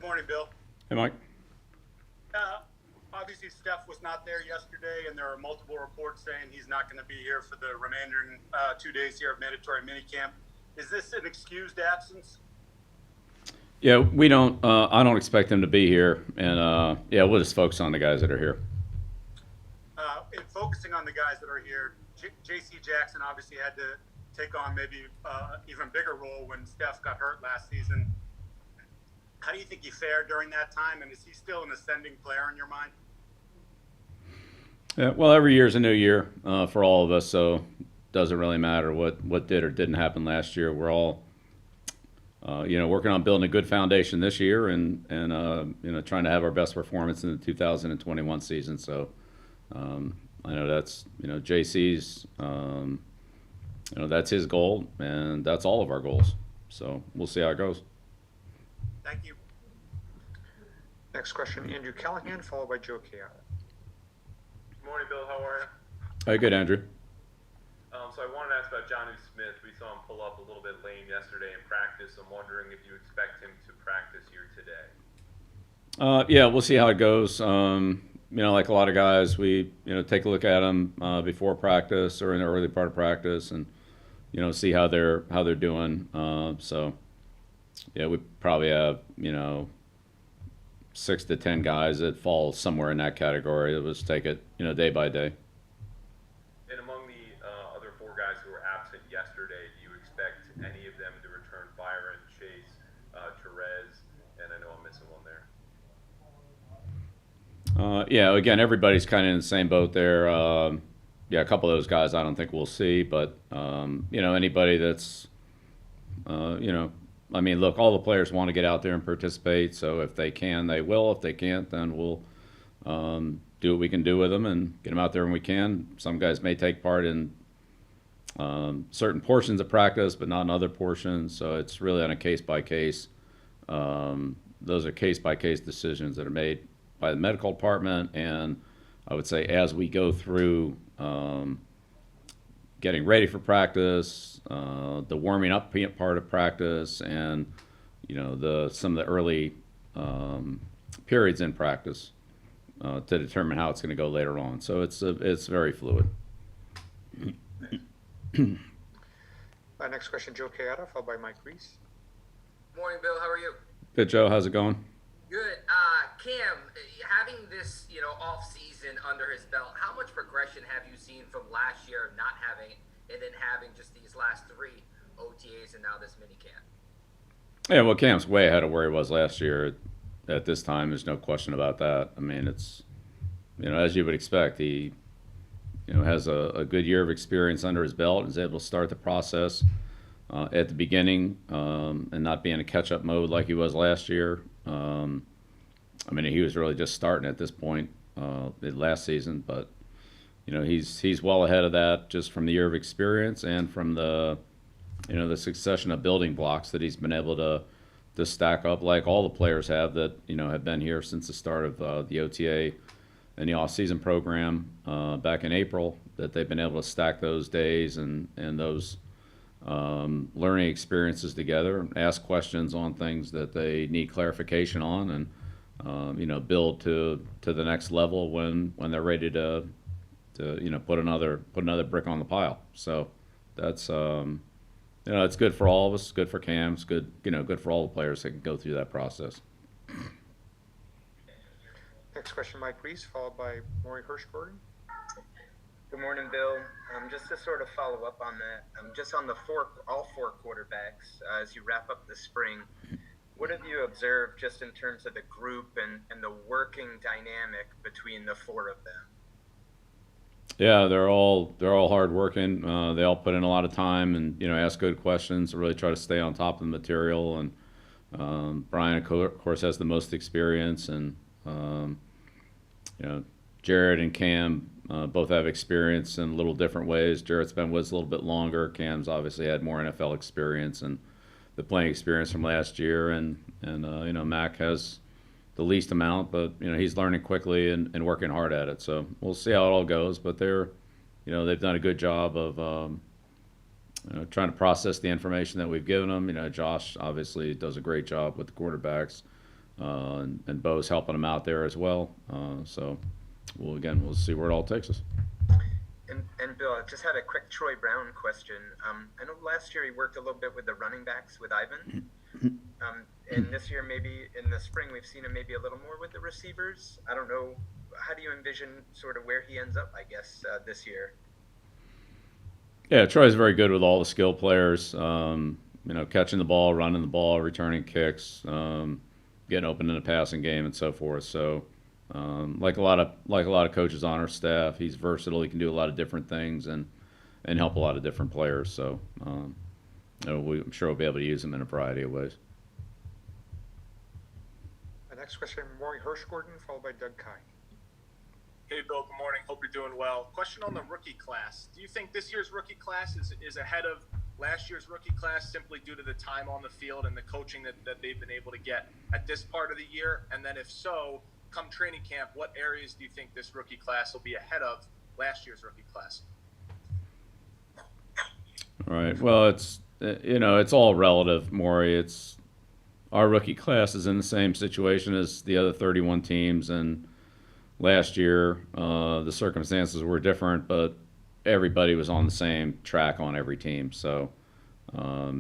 Morning, Bill. Hey, Mike. Obviously, Steph was not there yesterday, and there are multiple reports saying he's not going to be here for the remaining 2 days here of mandatory minicamp. Is this an excused absence? Yeah, we don't. I don't expect him to be here, and yeah, we'll just focus on the guys that are here. In focusing on the guys that are here, J.C. Jackson obviously had to take on maybe even bigger role when Steph got hurt last season. How do you think he fared during that time, and is he still an ascending player in your mind? Yeah, well, every year is a new year for all of us, so it doesn't really matter what did or didn't happen last year. We're all, working on building a good foundation this year, and trying to have our best performance in the 2021 season. So I know that's JC's, that's his goal, and that's all of our goals. So we'll see how it goes. Thank you. Next question, Andrew Callahan, followed by Joe Chiara. Good morning, Bill. How are you? Hey, good, Andrew. So I wanted to ask about Jonnu Smith. We saw him pull up a little bit lame yesterday in practice. I'm wondering if you expect him to practice here today. Yeah, we'll see how it goes. Like a lot of guys, we take a look at them before practice or in the early part of practice, and see how they're doing. So yeah, we probably have 6 to 10 guys that fall somewhere in that category. Let's take it day by day. And among the other 4 guys who were absent yesterday, do you expect any of them to return? Byron, Chase, Therese, and I know I'm missing one there. Yeah, again, everybody's kind of in the same boat there. Yeah, a couple of those guys I don't think we'll see, but anybody that's look, all the players want to get out there and participate, so if they can, they will. If they can't, then we'll do what we can do with them and get them out there when we can. Some guys may take part in certain portions of practice, but not in other portions, so it's really on a case-by-case. Those are case-by-case decisions that are made by the medical department, and I would say as we go through getting ready for practice, the warming up part of practice, and some of the early periods in practice to determine how it's going to go later on. So it's very fluid. Next question, Joe Chiara, followed by Mike Reese. Morning, Bill. How are you? Good, Joe. How's it going? Good. Cam, having this, off season under his belt, how much progression have you seen from last year not having it, and then having just these last 3 OTAs and now this minicamp? Yeah, well, Cam's way ahead of where he was last year at this time. There's no question about that. I mean, it's, as you would expect, he, has a good year of experience under his belt and is able to start the process at the beginning and not be in a catch-up mode like he was last year. He was really just starting at this point last season, but he's well ahead of that just from the year of experience and from the the succession of building blocks that he's been able to stack up, like all the players have that have been here since the start of the OTA and the off-season program back in April. That they've been able to stack those days and those learning experiences together, ask questions on things that they need clarification on, and build to the next level when they're ready to put another brick on the pile. So that's it's good for all of us. Good for Cam. It's good good for all the players that can go through that process. Next question, Mike Reese, followed by Maury Hirschberg. Good morning, Bill. Just to sort of follow up on that, just on all 4 quarterbacks as you wrap up the spring, what have you observed just in terms of the group and the working dynamic between the 4 of them? Yeah, they're all hardworking. They all put in a lot of time and ask good questions. Really try to stay on top of the material. And Brian, of course, has the most experience, and Jared and Cam both have experience in a little different ways. Jared's been with us a little bit longer. Cam's obviously had more NFL experience and the playing experience from last year, and Mac has the least amount, but he's learning quickly and working hard at it. So we'll see how it all goes. But they've done a good job of trying to process the information that we've given them. Josh obviously does a great job with the quarterbacks. and Bo's helping him out there as well. So we'll see where it all takes us. And Bill, I just had a quick Troy Brown question. I know last year he worked a little bit with the running backs with Ivan. And this year, maybe in the spring, we've seen him maybe a little more with the receivers. I don't know. How do you envision sort of where he ends up, I guess, this year? Yeah, Troy's very good with all the skill players. Catching the ball, running the ball, returning kicks, getting open in the passing game, and so forth. So, like a lot of coaches on our staff, he's versatile. He can do a lot of different things and help a lot of different players. So, I'm sure we'll be able to use him in a variety of ways. The next question, Maury Hirschgordon, followed by Doug Kai. Hey, Bill, good morning. Hope you're doing well. Question on the rookie class. Do you think this year's rookie class is ahead of last year's rookie class simply due to the time on the field and the coaching that they've been able to get at this part of the year? And then if so, come training camp, what areas do you think this rookie class will be ahead of last year's rookie class? All right. Well, it's all relative, Maury. Our rookie class is in the same situation as the other 31 teams, and last year the circumstances were different, but everybody was on the same track on every team. So I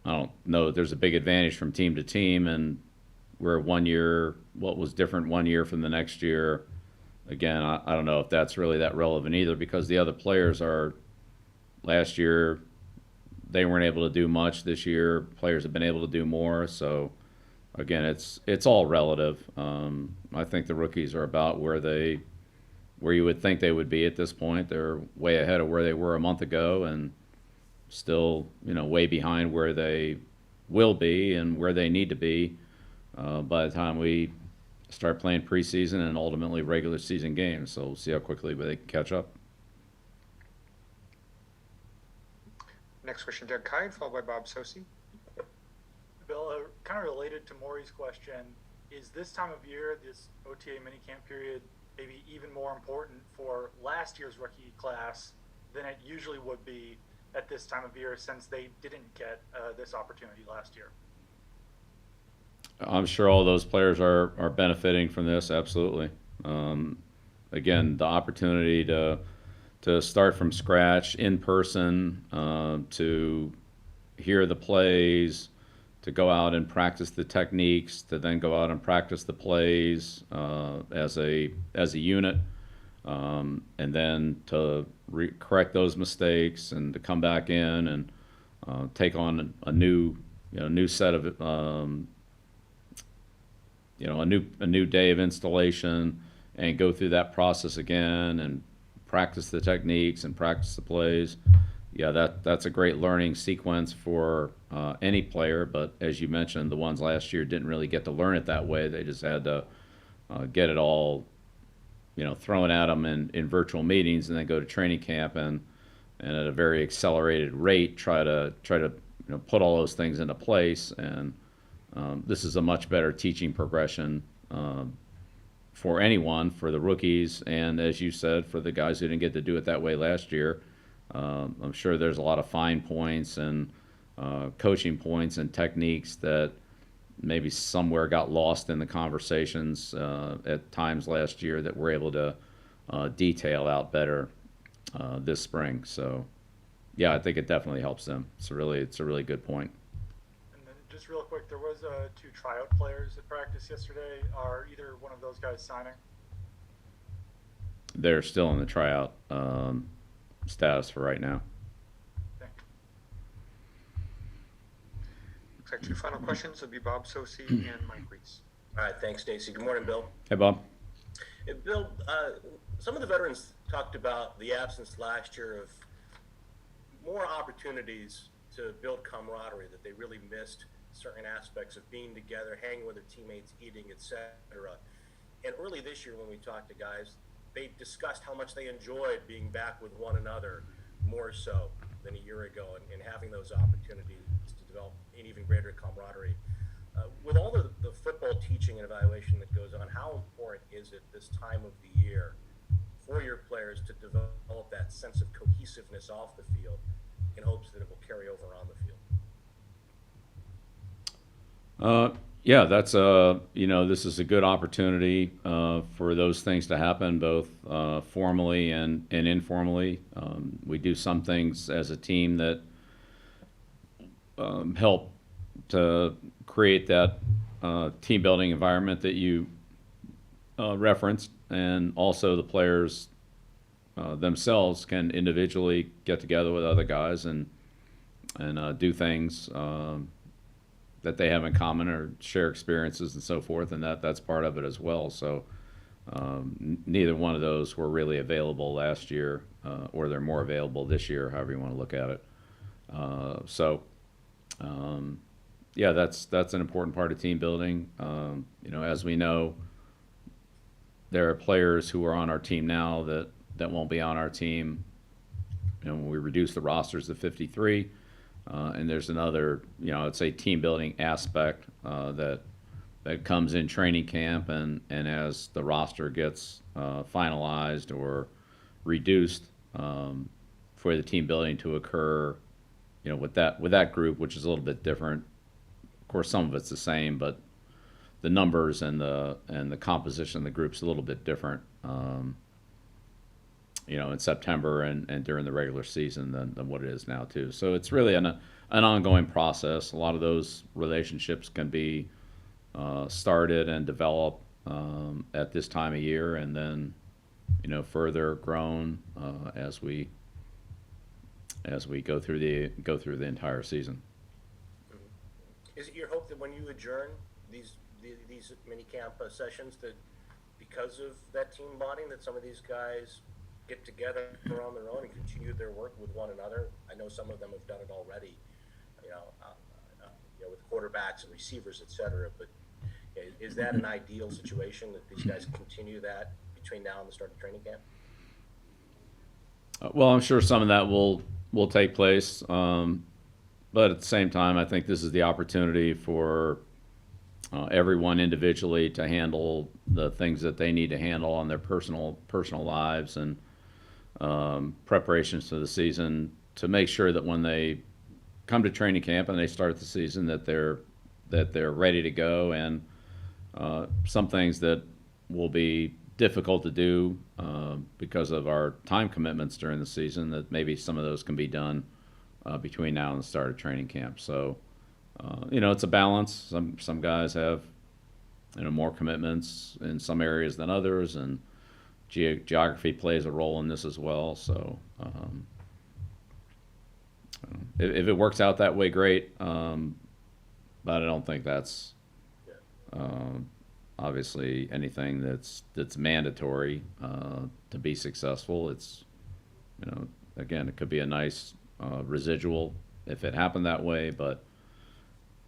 don't know that there's a big advantage from team to team, and where what was different one year from the next year, again, I don't know if that's really that relevant either, because the other players last year, they weren't able to do much. This year, players have been able to do more. So, again, it's all relative. I think the rookies are about where you would think they would be at this point. They're way ahead of where they were a month ago, and still, way behind where they will be and where they need to be by the time we start playing preseason and ultimately regular season games. So we'll see how quickly they can catch up. Next question, Doug Kai, followed by Bob Sosi. Bill, kind of related to Maury's question, is this time of year, this OTA minicamp period, maybe even more important for last year's rookie class than it usually would be at this time of year, since they didn't get this opportunity last year? I'm sure all those players are benefiting from this, absolutely. Again, the opportunity to start from scratch in person, to hear the plays, to go out and practice the techniques, to then go out and practice the plays as a unit, and then to correct those mistakes and to come back in and take on a new set of a new day of installation and go through that process again and practice the techniques and practice the plays. Yeah, that's a great learning sequence for any player, but as you mentioned, the ones last year didn't really get to learn it that way. They just had to get it all thrown at them in virtual meetings, and then go to training camp and at a very accelerated rate try to put all those things into place. And this is a much better teaching progression for anyone, for the rookies, and as you said, for the guys who didn't get to do it that way last year. I'm sure there's a lot of fine points and coaching points and techniques that maybe somewhere got lost in the conversations at times last year that we're able to detail out better this spring. So, yeah, I think it definitely helps them. It's a really good point. And then just real quick, there was 2 tryout players at practice yesterday. Are either one of those guys signing? They're still in the tryout status for right now. Looks like 2 final questions will be Bob Sosi and Mike Reese. All right, thanks, Stacy. Good morning, Bill. Hey, Bob. Hey, Bill, some of the veterans talked about the absence last year of more opportunities to build camaraderie, that they really missed certain aspects of being together, hanging with their teammates, eating, etc. And early this year when we talked to guys, they discussed how much they enjoyed being back with one another more so than a year ago, and having those opportunities to develop an even greater camaraderie. With all the football teaching and evaluation that goes on, how important is it this time of the year for your players to develop that sense of cohesiveness off the field in hopes that it will carry over on the field? Yeah, that's this is a good opportunity for those things to happen, both formally and informally. We do some things as a team that help to create that team building environment that you referenced, and also the players themselves can individually get together with other guys and do things that they have in common or share experiences and so forth, and that's part of it as well. So neither one of those were really available last year, or they're more available this year, however you want to look at it. Yeah, that's an important part of team building. As we know, there are players who are on our team now that won't be on our team. When we reduce the rosters to 53. And there's another, I'd say team building aspect that comes in training camp, and as the roster gets finalized or reduced, for the team building to occur, with that group, which is a little bit different. Of course, some of it's the same, but the numbers and the composition of the group's a little bit different. In September and during the regular season than what it is now too. So it's really an ongoing process. A lot of those relationships can be started and developed at this time of year, and then further grown as we go through the entire season. Is it your hope that when you adjourn these minicamp sessions, that because of that team bonding, that some of these guys get together on their own and continue their work with one another? I know some of them have done it already, with quarterbacks and receivers, etc. But is that an ideal situation, that these guys continue that between now and the start of training camp? Well, I'm sure some of that will take place, but at the same time, I think this is the opportunity for everyone individually to handle the things that they need to handle on their personal lives and preparations for the season, to make sure that when they come to training camp and they start the season, that they're ready to go. And some things that will be difficult to do because of our time commitments during the season, that maybe some of those can be done between now and the start of training camp. So it's a balance. Some guys have more commitments in some areas than others, and geography plays a role in this as well. So if it works out that way, great. But I don't think that's obviously anything that's mandatory to be successful. It's again, it could be a nice residual if it happened that way, but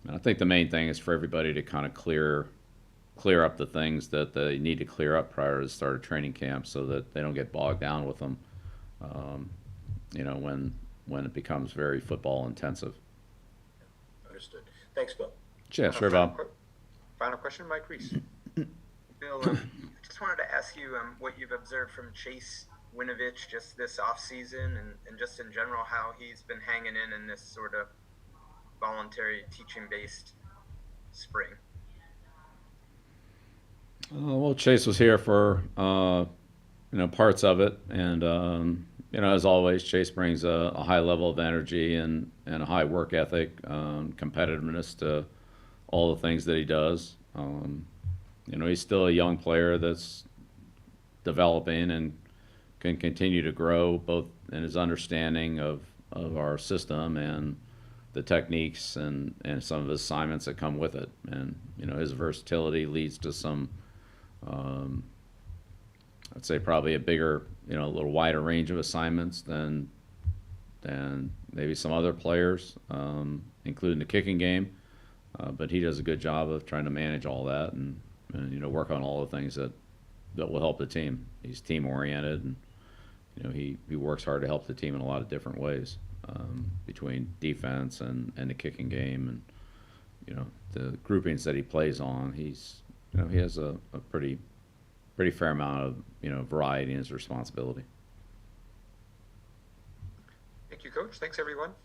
I think the main thing is for everybody to kind of clear up the things that they need to clear up prior to the start of training camp, so that they don't get bogged down with them, when it becomes very football intensive. Understood. Thanks, Bill. Yeah, sure, Bob. Final question, Mike Reese. Bill, just wanted to ask you what you've observed from Chase Winovich just this offseason, and just in general how he's been hanging in this sort of voluntary teaching-based spring. Well, Chase was here for parts of it, and as always, Chase brings a high level of energy and a high work ethic, competitiveness to all the things that he does. He's still a young player that's developing and can continue to grow, both in his understanding of our system and the techniques and some of the assignments that come with it. And his versatility leads to some I'd say probably a bigger, a little wider range of assignments than maybe some other players, including the kicking game. But he does a good job of trying to manage all that and work on all the things that will help the team. He's team oriented, and he works hard to help the team in a lot of different ways, between defense and the kicking game, and the groupings that he plays on. He's he has a pretty fair amount of variety in his responsibility. Thank you, Coach. Thanks, everyone.